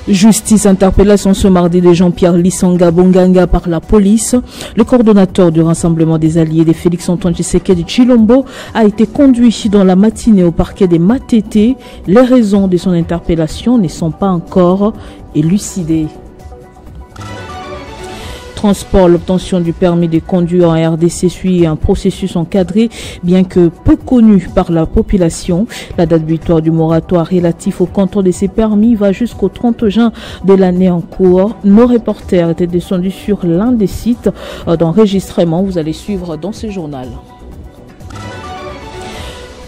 Justice, interpellation ce mardi de Jean-Pierre Lisanga Bonganga par la police. Le coordonnateur du Rassemblement des Alliés de Félix-Antoine Tshisekedi Tshilombo a été conduit dans la matinée au parquet des Matete. Les raisons de son interpellation ne sont pas encore élucidées. Transport, l'obtention du permis de conduire en RDC suit un processus encadré, bien que peu connu par la population. La date butoir du moratoire relatif au contrôle de ces permis va jusqu'au 30 juin de l'année en cours. Nos reporters étaient descendus sur l'un des sites d'enregistrement. Vous allez suivre dans ce journal.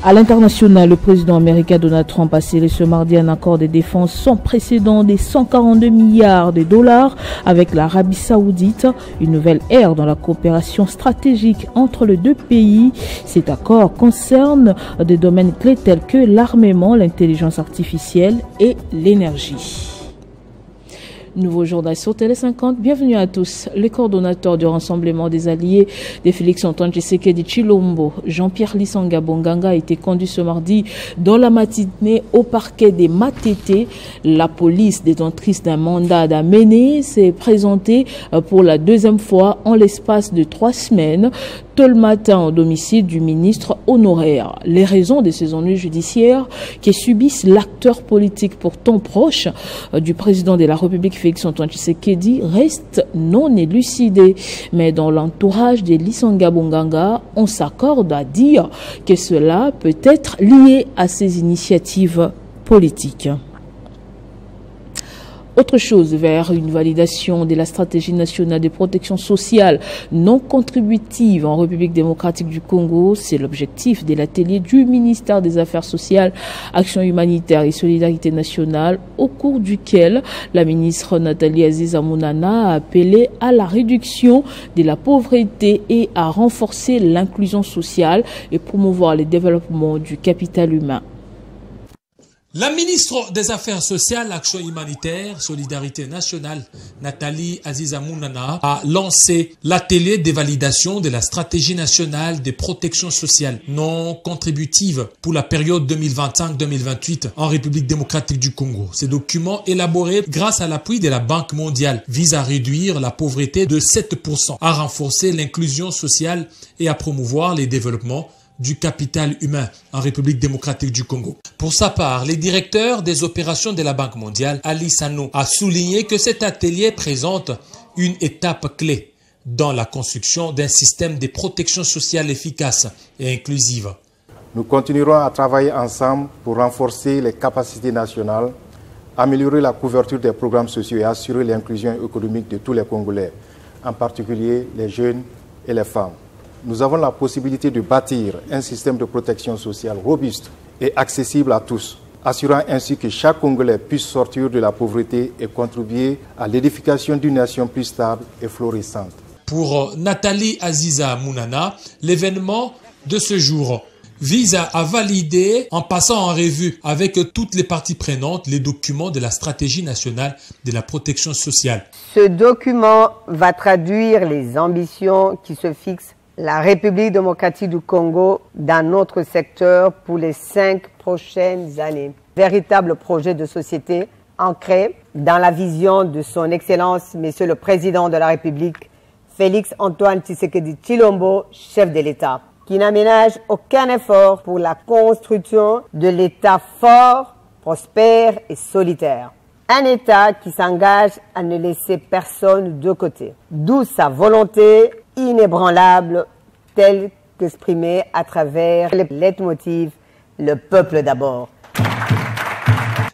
À l'international, le président américain Donald Trump a scellé ce mardi un accord de défense sans précédent de 142 milliards de dollars avec l'Arabie Saoudite, une nouvelle ère dans la coopération stratégique entre les deux pays. Cet accord concerne des domaines clés tels que l'armement, l'intelligence artificielle et l'énergie. Nouveau journal sur Télé 50. Bienvenue à tous. Le coordonnateur du Rassemblement des Alliés de Félix-Antoine Tshisekedi Tshilombo, Jean-Pierre Lisanga Bonganga, a été conduit ce mardi dans la matinée au parquet des Matete. La police détentrice d'un mandat d'amener s'est présentée pour la deuxième fois en l'espace de 3 semaines. Tôt le matin au domicile du ministre honoraire. Les raisons de ces ennuis judiciaires qui subissent l'acteur politique pourtant proche du président de la République Félix-Antoine Tshisekedi restent non élucidées. Mais dans l'entourage de Lisanga Bonganga, on s'accorde à dire que cela peut être lié à ses initiatives politiques. Autre chose, vers une validation de la stratégie nationale de protection sociale non contributive en République démocratique du Congo, c'est l'objectif de l'atelier du ministère des Affaires sociales, Action humanitaire et solidarité nationale, au cours duquel la ministre Nathalie Aziza Mounana a appelé à la réduction de la pauvreté et à renforcer l'inclusion sociale et promouvoir le développement du capital humain. La ministre des Affaires sociales, Action humanitaire, Solidarité nationale, Nathalie Aziza Mounana, a lancé l'atelier de validation de la stratégie nationale de protection sociale non contributive pour la période 2025-2028 en République démocratique du Congo. Ces documents élaborés grâce à l'appui de la Banque mondiale visent à réduire la pauvreté de 7%, à renforcer l'inclusion sociale et à promouvoir les développements du capital humain en République démocratique du Congo. Pour sa part, le directeur des opérations de la Banque mondiale, Ali Sano, a souligné que cet atelier présente une étape clé dans la construction d'un système de protection sociale efficace et inclusive. Nous continuerons à travailler ensemble pour renforcer les capacités nationales, améliorer la couverture des programmes sociaux et assurer l'inclusion économique de tous les Congolais, en particulier les jeunes et les femmes. Nous avons la possibilité de bâtir un système de protection sociale robuste et accessible à tous, assurant ainsi que chaque Congolais puisse sortir de la pauvreté et contribuer à l'édification d'une nation plus stable et florissante. Pour Nathalie Aziza Mounana, l'événement de ce jour vise à valider, en passant en revue avec toutes les parties prenantes, les documents de la stratégie nationale de la protection sociale. Ce document va traduire les ambitions qui se fixent la République démocratique du Congo dans notre secteur pour les 5 prochaines années. Véritable projet de société ancré dans la vision de son Excellence, Monsieur le Président de la République, Félix-Antoine Tshisekedi Tshilombo, chef de l'État, qui n'aménage aucun effort pour la construction de l'État fort, prospère et solitaire. Un État qui s'engage à ne laisser personne de côté. D'où sa volonté inébranlable, telle qu'exprimée à travers le leitmotiv « Le peuple d'abord ».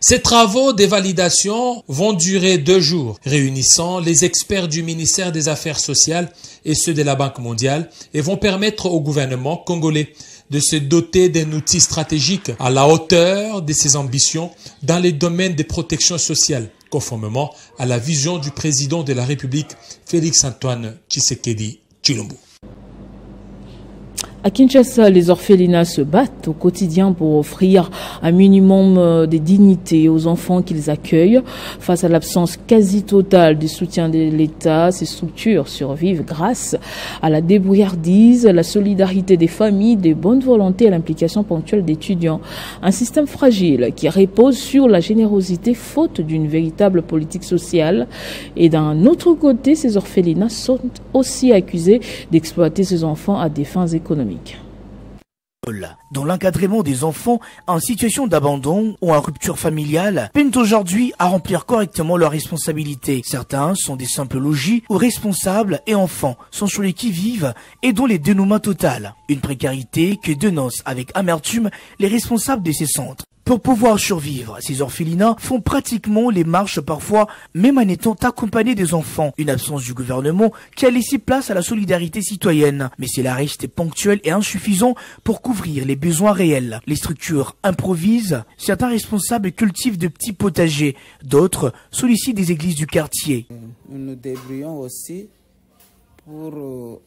Ces travaux de validation vont durer 2 jours, réunissant les experts du ministère des Affaires sociales et ceux de la Banque mondiale, et vont permettre au gouvernement congolais de se doter d'un outil stratégique à la hauteur de ses ambitions dans les domaines de protection sociale, conformément à la vision du président de la République, Félix-Antoine Tshisekedi Tshilombo. À Kinshasa, les orphelinats se battent au quotidien pour offrir un minimum de dignité aux enfants qu'ils accueillent. Face à l'absence quasi totale du soutien de l'État, ces structures survivent grâce à la débrouillardise, la solidarité des familles, des bonnes volontés et l'implication ponctuelle d'étudiants. Un système fragile qui repose sur la générosité faute d'une véritable politique sociale. Et d'un autre côté, ces orphelinats sont aussi accusés d'exploiter ces enfants à des fins économiques. Dont l'encadrement des enfants en situation d'abandon ou en rupture familiale peinent aujourd'hui à remplir correctement leurs responsabilités. Certains sont des simples logis où responsables et enfants sont sur les qui-vive et dont les dénouements total. Une précarité que dénoncent avec amertume les responsables de ces centres. Pour pouvoir survivre, ces orphelinats font pratiquement les marches parfois, même en étant accompagnés des enfants. Une absence du gouvernement qui a laissé place à la solidarité citoyenne. Mais cela reste ponctuel et insuffisant pour couvrir les besoins réels. Les structures improvisent, certains responsables cultivent de petits potagers, d'autres sollicitent des églises du quartier. Nous nous débrouillons aussi pour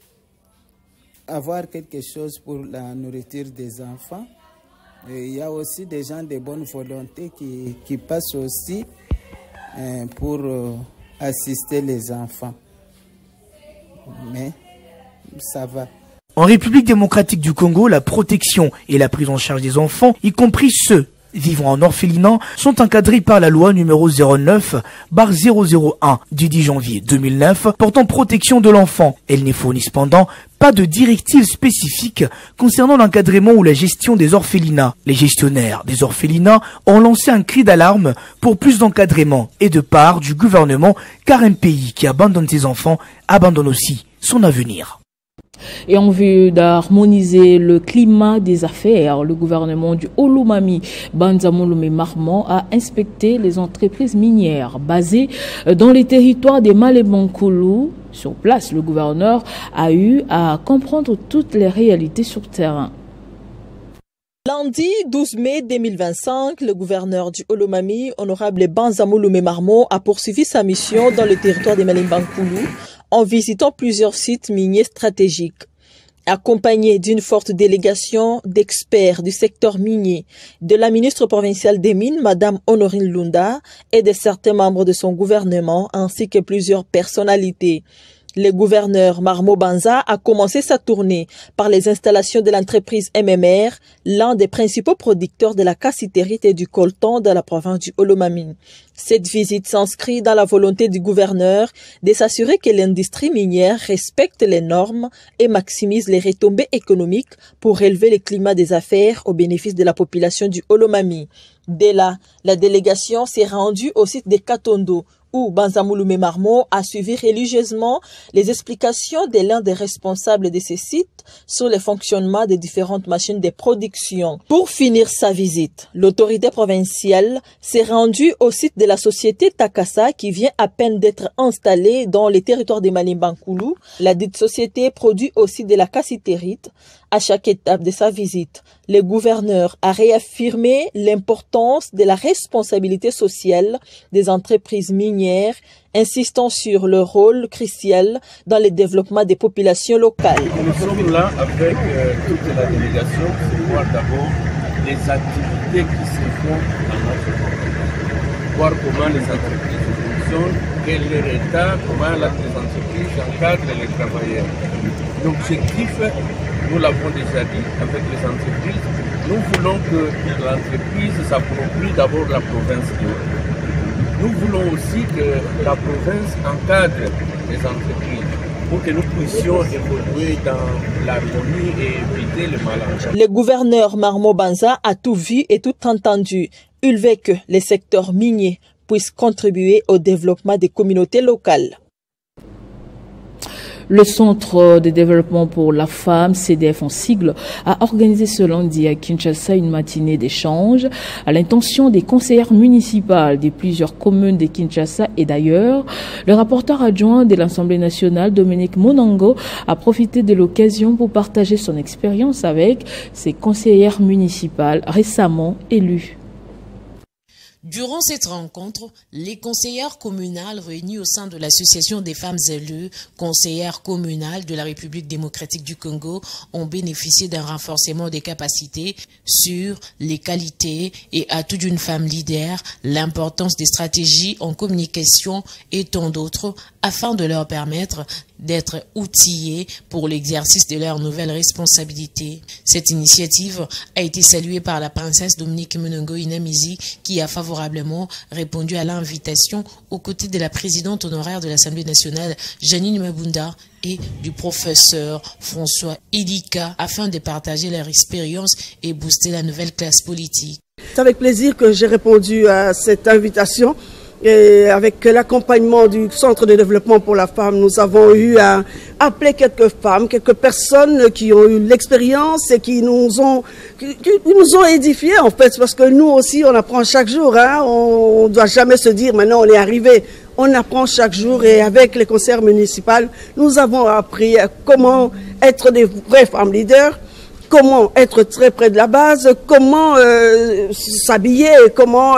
avoir quelque chose pour la nourriture des enfants. Il y a aussi des gens de bonne volonté qui passent aussi pour assister les enfants. Mais ça va. En République démocratique du Congo, la protection et la prise en charge des enfants, y compris ceux vivant en orphelinat, sont encadrés par la loi numéro 09/001 du 10 janvier 2009 portant protection de l'enfant. Elle ne fournit cependant pas de directive spécifique concernant l'encadrement ou la gestion des orphelinats. Les gestionnaires des orphelinats ont lancé un cri d'alarme pour plus d'encadrement et de part du gouvernement, car un pays qui abandonne ses enfants abandonne aussi son avenir. Et en vue d'harmoniser le climat des affaires, le gouvernement du Olomami, Banza-Mouloumé Marmont, a inspecté les entreprises minières basées dans les territoires des Malé-Bankoulou. Sur place, le gouverneur a eu à comprendre toutes les réalités sur terrain. Lundi 12 mai 2025, le gouverneur du Olomami, honorable Banza-Mouloumé Marmont, a poursuivi sa mission dans le territoire des Malé-Bankoulou en visitant plusieurs sites miniers stratégiques. Accompagné d'une forte délégation d'experts du secteur minier, de la ministre provinciale des Mines, Madame Honorine Lunda, et de certains membres de son gouvernement, ainsi que plusieurs personnalités. Le gouverneur Marmont Banza a commencé sa tournée par les installations de l'entreprise MMR, l'un des principaux producteurs de la cassiterite et du coltan dans la province du Olomami. Cette visite s'inscrit dans la volonté du gouverneur de s'assurer que l'industrie minière respecte les normes et maximise les retombées économiques pour relever le climat des affaires au bénéfice de la population du Olomami. Dès là, la délégation s'est rendue au site de Katondo, où Banza-Mouloumé Marmont a suivi religieusement les explications de l'un des responsables de ces sites sur le fonctionnement des différentes machines de production. Pour finir sa visite, l'autorité provinciale s'est rendue au site de la société Takasa qui vient à peine d'être installée dans les territoires des Malé-Bankoulou. La dite société produit aussi de la cassiterite. À chaque étape de sa visite, le gouverneur a réaffirmé l'importance de la responsabilité sociale des entreprises minières, insistant sur leur rôle crucial dans le développement des populations locales. Nous sommes là avec toute la délégation pour voir d'abord les activités qui se font dans notre pays, voir comment les entreprises fonctionnent, quel est leur état, comment les entreprises encadrent les travailleurs. L'objectif, nous l'avons déjà dit avec les entreprises, nous voulons que l'entreprise s'approprie d'abord la province de l'eau. Nous voulons aussi que la province encadre les entreprises pour que nous puissions évoluer dans l'harmonie et éviter le malentendus. Le gouverneur Marmont Banza a tout vu et tout entendu. Il veut que les secteurs miniers puissent contribuer au développement des communautés locales. Le Centre de développement pour la femme, CDF en sigle, a organisé ce lundi à Kinshasa une matinée d'échange à l'intention des conseillères municipales de plusieurs communes de Kinshasa et d'ailleurs. Le rapporteur adjoint de l'Assemblée nationale, Dominique Monango, a profité de l'occasion pour partager son expérience avec ses conseillères municipales récemment élues. Durant cette rencontre, les conseillères communales réunies au sein de l'Association des femmes élues, conseillères communales de la République démocratique du Congo, ont bénéficié d'un renforcement des capacités sur les qualités et atouts d'une femme leader, l'importance des stratégies en communication et tant d'autres, afin de leur permettre d'être outillés pour l'exercice de leurs nouvelles responsabilités. Cette initiative a été saluée par la princesse Dominique Munongo Inamizi, qui a favorablement répondu à l'invitation aux côtés de la présidente honoraire de l'Assemblée nationale, Janine Mabunda, et du professeur François Idika, afin de partager leur expérience et booster la nouvelle classe politique. C'est avec plaisir que j'ai répondu à cette invitation. Et avec l'accompagnement du Centre de développement pour la femme, nous avons eu à appeler quelques femmes, quelques personnes qui ont eu l'expérience et qui nous ont édifiés en fait, parce que nous aussi on apprend chaque jour, hein, on ne doit jamais se dire maintenant on est arrivé. On apprend chaque jour et avec les conseillers municipaux, nous avons appris comment être des vraies femmes leaders, comment être très près de la base, comment s'habiller, comment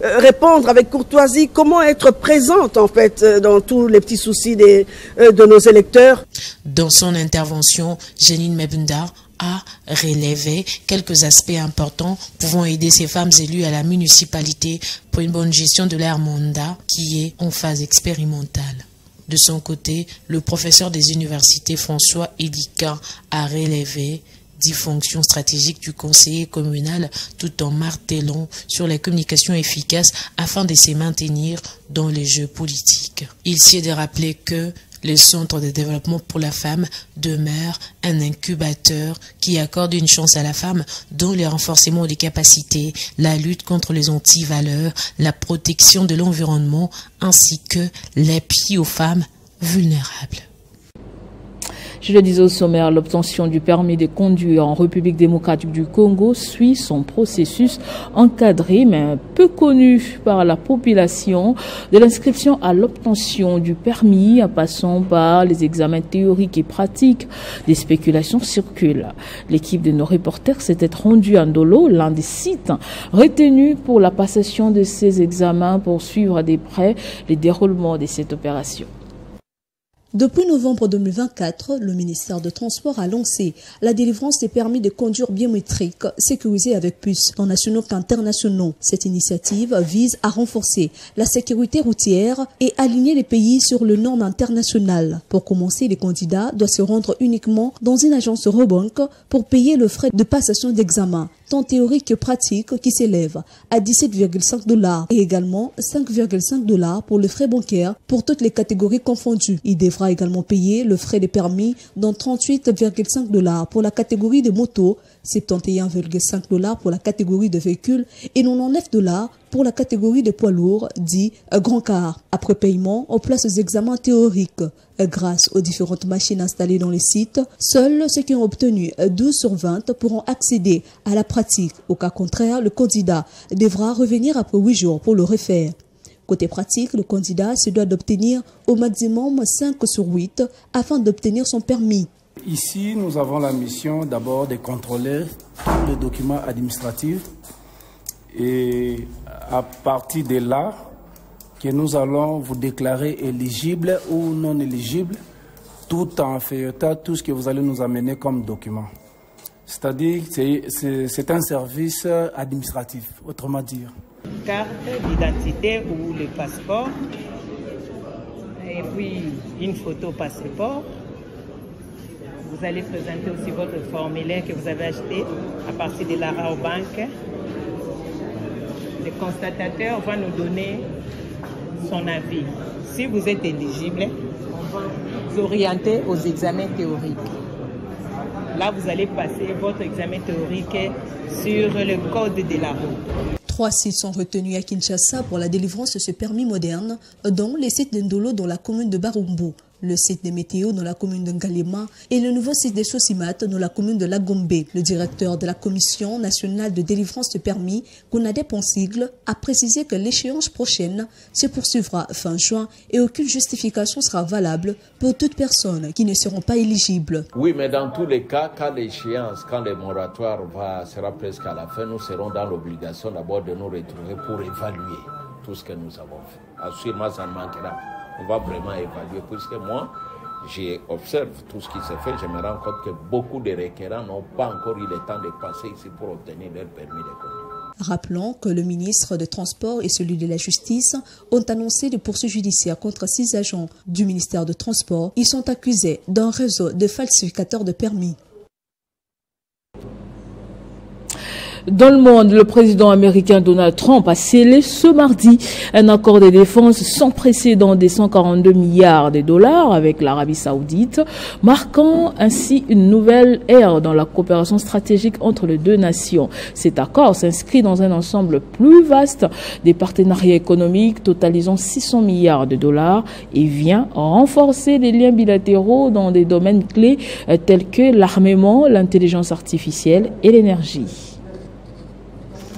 répondre avec courtoisie, comment être présente en fait dans tous les petits soucis de nos électeurs. Dans son intervention, Janine Mabunda a relevé quelques aspects importants pouvant aider ces femmes élues à la municipalité pour une bonne gestion de leur mandat qui est en phase expérimentale. De son côté, le professeur des universités François Idika a relevé 10 fonctions stratégiques du conseiller communal tout en martelant sur les communications efficaces afin de se maintenir dans les jeux politiques. Il s'y est de rappeler que le Centre de développement pour la femme demeure un incubateur qui accorde une chance à la femme dans le renforcement des capacités, la lutte contre les antivaleurs, la protection de l'environnement ainsi que l'appui aux femmes vulnérables. Je le disais au sommaire, l'obtention du permis de conduire en République démocratique du Congo suit son processus encadré mais peu connu par la population, de l'inscription à l'obtention du permis en passant par les examens théoriques et pratiques. Des spéculations circulent. L'équipe de nos reporters s'était rendue à Ndolo, l'un des sites retenus pour la passation de ces examens, pour suivre de près les déroulements de cette opération. Depuis novembre 2024, le ministère des Transports a lancé la délivrance des permis de conduire biométriques sécurisés avec puces, tant nationaux qu'internationaux. Cette initiative vise à renforcer la sécurité routière et aligner les pays sur les normes internationales. Pour commencer, les candidats doivent se rendre uniquement dans une agence Robank pour payer le frais de passation d'examen, tant théorique que pratique, qui s'élève à 17,5 $ et également 5,5 $ pour le frais bancaire pour toutes les catégories confondues. Il devra également payer le frais de permis dans 38,5 $ pour la catégorie de motos, 71,5 $ pour la catégorie de véhicules et 99 $ pour la catégorie de poids lourds, dit grand car. Après paiement, on place les examens théoriques. Grâce aux différentes machines installées dans les sites, seuls ceux qui ont obtenu 12 sur 20 pourront accéder à la pratique. Au cas contraire, le candidat devra revenir après 8 jours pour le refaire. Côté pratique, le candidat se doit d'obtenir au maximum 5 sur 8 afin d'obtenir son permis. Ici, nous avons la mission d'abord de contrôler tous les documents administratifs et à partir de là, que nous allons vous déclarer éligible ou non éligible, tout en feuilletant tout ce que vous allez nous amener comme document. C'est-à-dire que c'est un service administratif, autrement dire. Carte d'identité ou le passeport, et puis une photo passeport. Vous allez présenter aussi votre formulaire que vous avez acheté à partir de la Raobank. Le constatateur va nous donner son avis. Si vous êtes éligible, on va vous orienter aux examens théoriques. Là, vous allez passer votre examen théorique sur le code de la route. 3 sites sont retenus à Kinshasa pour la délivrance de ce permis moderne, dont les sites d'Ndolo dans la commune de Barumbu, le site des météos dans la commune de Ngalema et le nouveau site des Sosimat dans la commune de Lagombe. Le directeur de la Commission nationale de délivrance de permis, Konade Ponsigle, a précisé que l'échéance prochaine se poursuivra fin juin et aucune justification sera valable pour toute personne qui ne seront pas éligibles. Oui, mais dans tous les cas, quand l'échéance, quand le moratoire sera presque à la fin, nous serons dans l'obligation d'abord de nous retrouver pour évaluer tout ce que nous avons fait. Assurément, ça ne manquera. On va vraiment évaluer, puisque moi, j'observe tout ce qui s'est fait. Je me rends compte que beaucoup de requérants n'ont pas encore eu le temps de passer ici pour obtenir leur permis de conduire. Rappelons que le ministre des Transports et celui de la Justice ont annoncé des poursuites judiciaires contre 6 agents du ministère des Transports. Ils sont accusés d'un réseau de falsificateurs de permis. Dans le monde, le président américain Donald Trump a scellé ce mardi un accord de défense sans précédent des 142 milliards de dollars avec l'Arabie Saoudite, marquant ainsi une nouvelle ère dans la coopération stratégique entre les deux nations. Cet accord s'inscrit dans un ensemble plus vaste des partenariats économiques totalisant 600 milliards de dollars et vient renforcer les liens bilatéraux dans des domaines clés tels que l'armement, l'intelligence artificielle et l'énergie.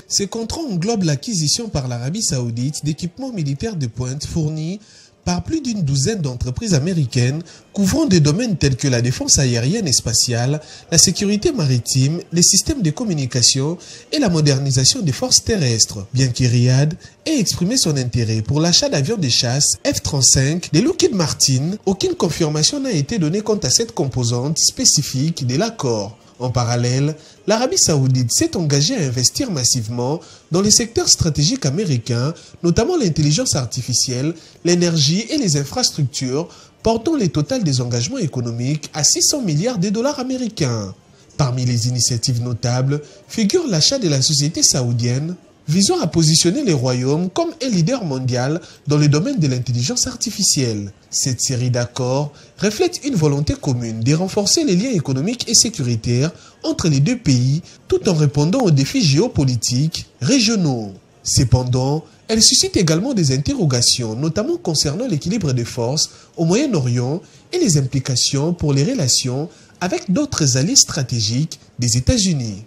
Ces contrats englobent l'acquisition par l'Arabie Saoudite d'équipements militaires de pointe fournis par plus d'une douzaine d'entreprises américaines couvrant des domaines tels que la défense aérienne et spatiale, la sécurité maritime, les systèmes de communication et la modernisation des forces terrestres. Bien que Riyad ait exprimé son intérêt pour l'achat d'avions de chasse F-35 de Lockheed Martin, aucune confirmation n'a été donnée quant à cette composante spécifique de l'accord. En parallèle, l'Arabie Saoudite s'est engagée à investir massivement dans les secteurs stratégiques américains, notamment l'intelligence artificielle, l'énergie et les infrastructures, portant le total des engagements économiques à 600 milliards de dollars américains. Parmi les initiatives notables figure l'achat de la société saoudienne visant à positionner le royaume comme un leader mondial dans le domaine de l'intelligence artificielle. Cette série d'accords reflète une volonté commune de renforcer les liens économiques et sécuritaires entre les deux pays tout en répondant aux défis géopolitiques régionaux. Cependant, elle suscite également des interrogations, notamment concernant l'équilibre des forces au Moyen-Orient et les implications pour les relations avec d'autres alliés stratégiques des États-Unis.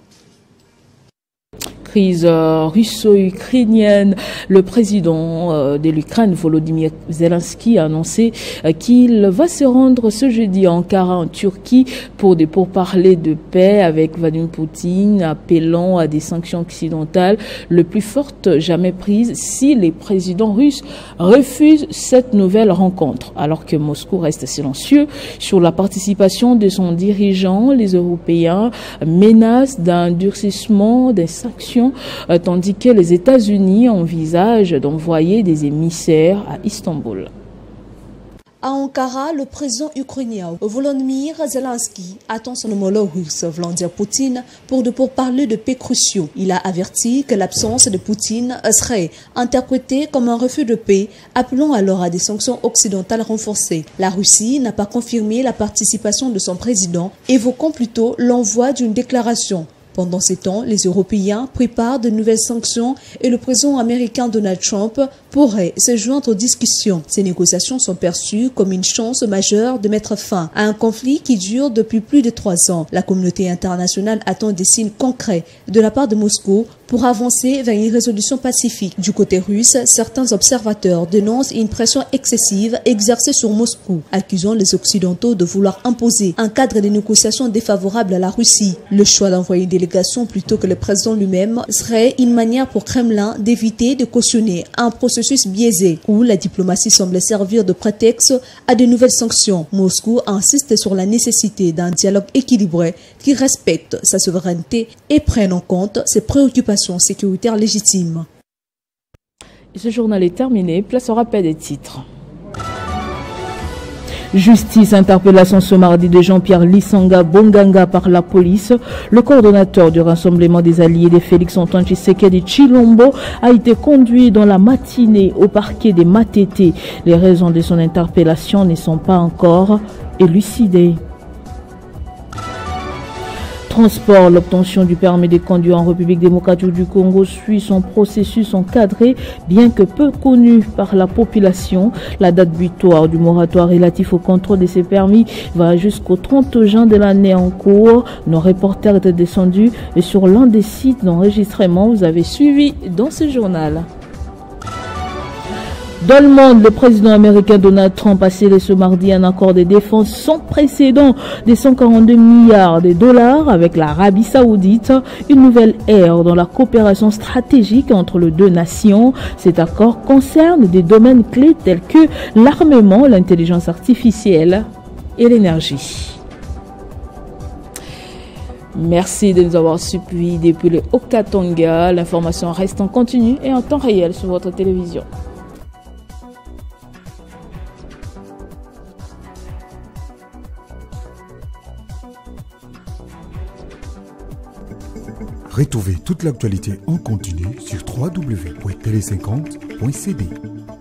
Crise russo-ukrainienne, le président de l'Ukraine, Volodymyr Zelensky, a annoncé qu'il va se rendre ce jeudi à Ankara, en Turquie, pour des pourparlers de paix avec Vladimir Poutine, appelant à des sanctions occidentales les plus fortes jamais prises si les présidents russes refusent cette nouvelle rencontre. Alors que Moscou reste silencieux sur la participation de son dirigeant, les Européens menacent d'un durcissement des sanctions, tandis que les États-Unis envisagent d'envoyer des émissaires à Istanbul. À Ankara, le président ukrainien Volodymyr Zelensky attend son homologue russe Vladimir Poutine pour de pourparlers de paix cruciaux. Il a averti que l'absence de Poutine serait interprétée comme un refus de paix, appelant alors à des sanctions occidentales renforcées. La Russie n'a pas confirmé la participation de son président, évoquant plutôt l'envoi d'une déclaration. Pendant ces temps, les Européens préparent de nouvelles sanctions et le président américain Donald Trump pourrait se joindre aux discussions. Ces négociations sont perçues comme une chance majeure de mettre fin à un conflit qui dure depuis plus de 3 ans. La communauté internationale attend des signes concrets de la part de Moscou pour avancer vers une résolution pacifique. Du côté russe, certains observateurs dénoncent une pression excessive exercée sur Moscou, accusant les Occidentaux de vouloir imposer un cadre de négociations défavorable à la Russie. Le choix d'envoyer une délégation plutôt que le président lui-même serait une manière pour Kremlin d'éviter de cautionner un processus biaisé où la diplomatie semble servir de prétexte à de nouvelles sanctions. Moscou insiste sur la nécessité d'un dialogue équilibré qui respecte sa souveraineté et prenne en compte ses préoccupations sécuritaires légitimes. Ce journal est terminé. Place au rappel des titres. Justice, interpellation ce mardi de Jean-Pierre Lissanga Bonganga par la police. Le coordonnateur du Rassemblement des Alliés de Félix Antoine Tshisekedi Tshilombo a été conduit dans la matinée au parquet des Matete. Les raisons de son interpellation ne sont pas encore élucidées. transport, l'obtention du permis de conduire en République démocratique du Congo suit son processus encadré, bien que peu connu par la population. La date butoir du moratoire relatif au contrôle de ces permis va jusqu'au 30 juin de l'année en cours. Nos reporters étaient descendus sur l'un des sites d'enregistrement. Vous avez suivi dans ce journal. Dans le monde, le président américain Donald Trump a scellé ce mardi un accord de défense sans précédent de 142 milliards de dollars avec l'Arabie Saoudite, une nouvelle ère dans la coopération stratégique entre les deux nations. Cet accord concerne des domaines clés tels que l'armement, l'intelligence artificielle et l'énergie. Merci de nous avoir suivis depuis le Okatonga. L'information reste en continu et en temps réel sur votre télévision. Retrouvez toute l'actualité en continu sur www.tele50.cd.